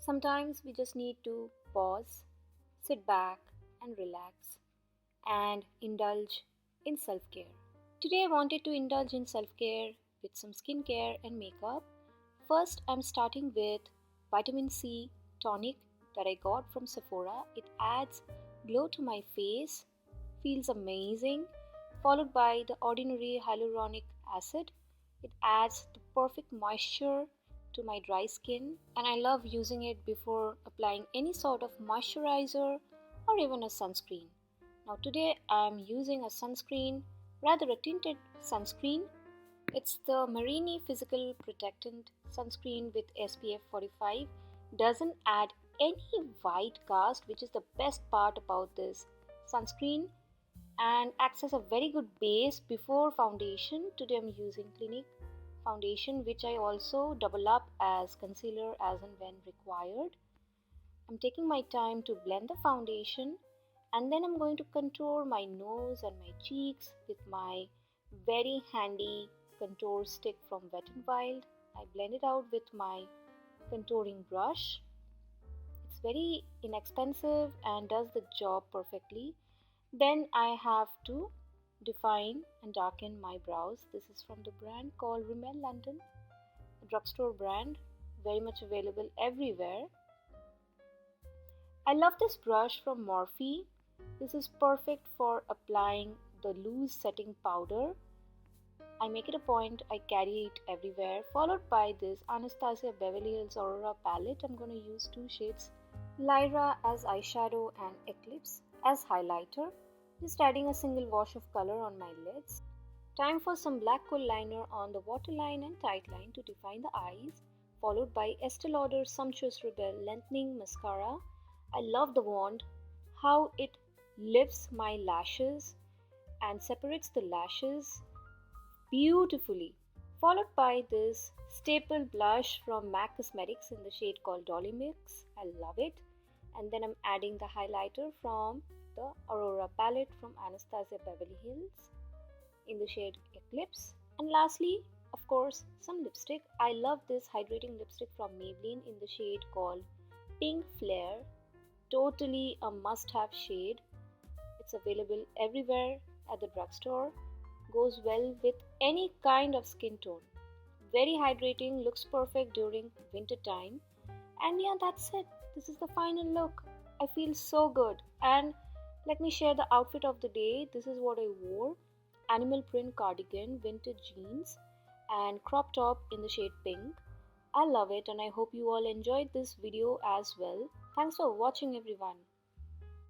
Sometimes we just need to pause, sit back, and relax and indulge in self care. Today, I wanted to indulge in self care with some skincare and makeup. First, I'm starting with vitamin C tonic that I got from Sephora. It adds glow to my face, feels amazing, followed by the ordinary hyaluronic acid. It adds the perfect moisture to my dry skin, and I love using it before applying any sort of moisturizer or even a sunscreen. Now, today I'm using a sunscreen, rather a tinted sunscreen. It's the Marini Physical Protectant sunscreen with SPF 45. Doesn't add any white cast, which is the best part about this sunscreen, and acts as a very good base before foundation. Today I'm using Clinique foundation, which I also double up as concealer as and when required. I'm taking my time to blend the foundation, and then I'm going to contour my nose and my cheeks with my very handy contour stick from Wet n Wild. I blend it out with my contouring brush. It's very inexpensive and does the job perfectly. Then I have to define and darken my brows. This is from the brand called Rimmel London, a drugstore brand, very much available everywhere. I love this brush from Morphe. This is perfect for applying the loose setting powder. I make it a point, I carry it everywhere, followed by this Anastasia Beverly Hills Aurora palette. I'm going to use two shades, Lyra as eyeshadow and Eclipse as highlighter. Just adding a single wash of color on my lids. Time for some black kohl liner on the waterline and tight line to define the eyes, followed by Estee Lauder Sumptuous Rebel Lengthening Mascara. I love the wand, how it lifts my lashes and separates the lashes beautifully. Followed by this staple blush from MAC Cosmetics in the shade called Dolly Mix. I love it. And then I'm adding the highlighter from the Aurora palette from Anastasia Beverly Hills in the shade Eclipse. And lastly, of course, some lipstick. I love this hydrating lipstick from Maybelline in the shade called Pink Flare. Totally a must-have shade. It's available everywhere at the drugstore. Goes well with any kind of skin tone. Very hydrating, looks perfect during winter time. And yeah, that's it. This is the final look. I feel so good. And let me share the outfit of the day. This is what I wore. Animal print cardigan, vintage jeans, and crop top in the shade pink. I love it, and I hope you all enjoyed this video as well. Thanks for watching, everyone.